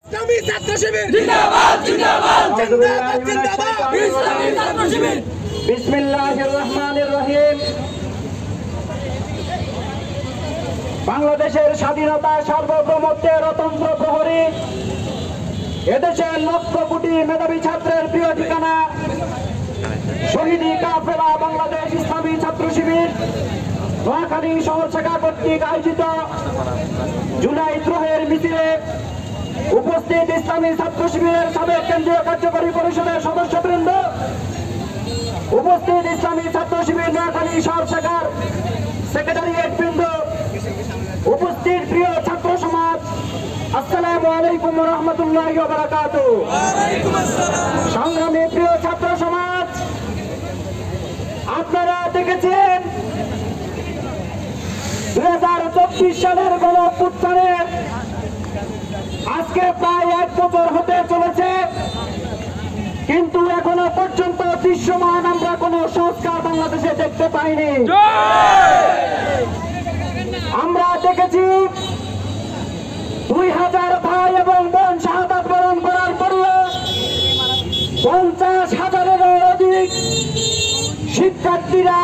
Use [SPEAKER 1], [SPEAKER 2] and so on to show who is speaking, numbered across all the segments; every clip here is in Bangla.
[SPEAKER 1] ইসলামী ছাত্র শিবির জিন্দাবাদ জিন্দাবাদ জিন্দাবাদ জিন্দাবাদ ইসলামী ছাত্র শিবির।
[SPEAKER 2] বিসমিল্লাহির রহমানির রহিম। বাংলাদেশের স্বাধীনতা সার্বভৌমত্বের অতন্ত্র প্রহরী, এদেশের লক্ষ কোটি মেধাবী ছাত্রের প্রিয় ঠিকানা শহীদি কাফেলা বাংলাদেশ ইসলামী ছাত্র শিবির নোয়াখালী শহর শাখা কর্তৃক আয়োজিত জুলাই বিদ্রোহের মিছিলে উপস্থিত ইসলামী ছাত্র শিবিরের সাবেক কেন্দ্রীয় কার্যকরী পরিষদের সদস্যবৃন্দ, উপস্থিত ইসলামী ছাত্র শিবির নোয়াখালী শহর শাখার সেক্রেটারিয়েট বৃন্দ, উপস্থিত প্রিয় ছাত্র সমাজ, আসসালামু আলাইকুম ওয়া রাহমাতুল্লাহি ওয়া বারাকাতুহু। সংগ্রামী প্রিয় ছাত্র সমাজ, আপনারা দেখেছেন 2024 সালের গণঅভ্যুত্থানের আজকে প্রায় 1 বছর হতে চলেছে, কিন্তু এখনো পর্যন্ত দৃশ্যমান আমরা কোনো সংস্কার বাংলাদেশে দেখতে পাইনি। আমরা দেখেছি 2000 ভাই এবং বোন শাহাদাত বরণ করার পরেও 50,000-এরও অধিক শিক্ষার্থীরা,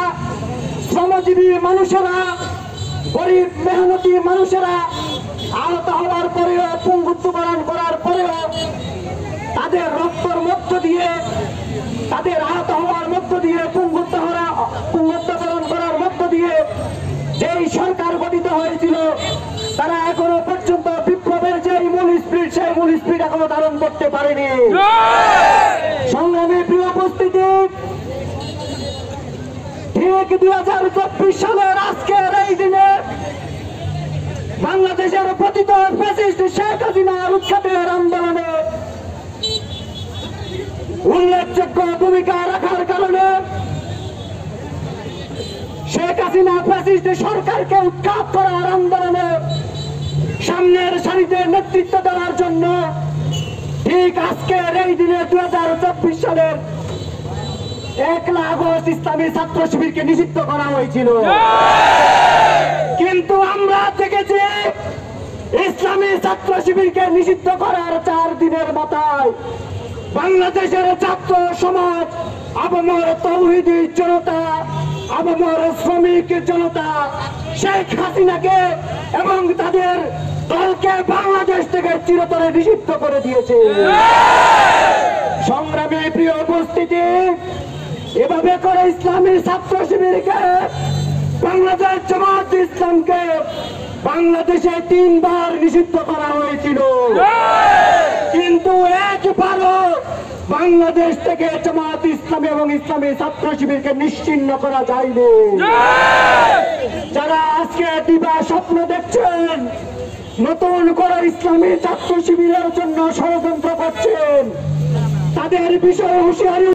[SPEAKER 2] শ্রমজীবী মানুষেরা, গরিব মেহনতি মানুষেরা আহত হওয়ার পরেও, পঙ্গুত্ববরণ করার পরেও তাদের রক্তের মধ্য দিয়ে, তাদের আহত হওয়ার মধ্য দিয়ে, পঙ্গুত্ববরণ করার মধ্য দিয়ে যেই সরকার গঠিত হয়েছিল, তারা এখনো পর্যন্ত বিপ্লবের যে মূল স্পিরিট, সেই মূল স্পিরিট এখনো ধারণ করতে পারেনি। সংগ্রামী প্রিয় উপস্থিতি, ঠিক 2024 সালের আজকের এই দিনে বাংলাদেশের পতিত ফ্যাসিস্ট শেখ হাসিনার উৎখাতের আন্দোলনে উল্লেখযোগ্য ভূমিকা রাখার কারণে, শেখ হাসিনা ফ্যাসিস্ট সরকারকে উৎখাত করার আন্দোলনে সামনের সারিতে নেতৃত্ব দেওয়ার জন্য ঠিক আজকের এই দিনে 2024 সালের 1 আগস্ট ইসলামী ছাত্র শিবিরকে নিষিদ্ধ করা হয়েছিল। কিন্তু আমরা দেখেছি ইসলামী ছাত্র শিবিরকে নিষিদ্ধ করার 4 দিনের মাথায় বাংলাদেশের ছাত্র সমাজ, আবমর তৌহিদি জনতা, আবমর শ্রমিক জনতা শেখ হাসিনাকে এবং তাদের দলকে বাংলাদেশ থেকে চিরতরে নিষিদ্ধ করে দিয়েছে। সংগ্রামী প্রিয় উপস্থিতি, এভাবে করে ইসলামী ছাত্র শিবিরকে, বাংলাদেশ জামাত ইসলামকে বাংলাদেশে 3 বার নিষিদ্ধ করা হয়েছিল, কিন্তু একবারও বাংলাদেশ থেকে জামাত ইসলামী এবং ইসলামী ছাত্র শিবিরকে নিশ্চিহ্ন করা যায়নি। যারা আজকে দিবা স্বপ্ন দেখছেন, নতুন করে ইসলামী ছাত্র শিবিরের জন্য ষড়যন্ত্র করছেন, তাদের বিষয়ে হুঁশিয়ারি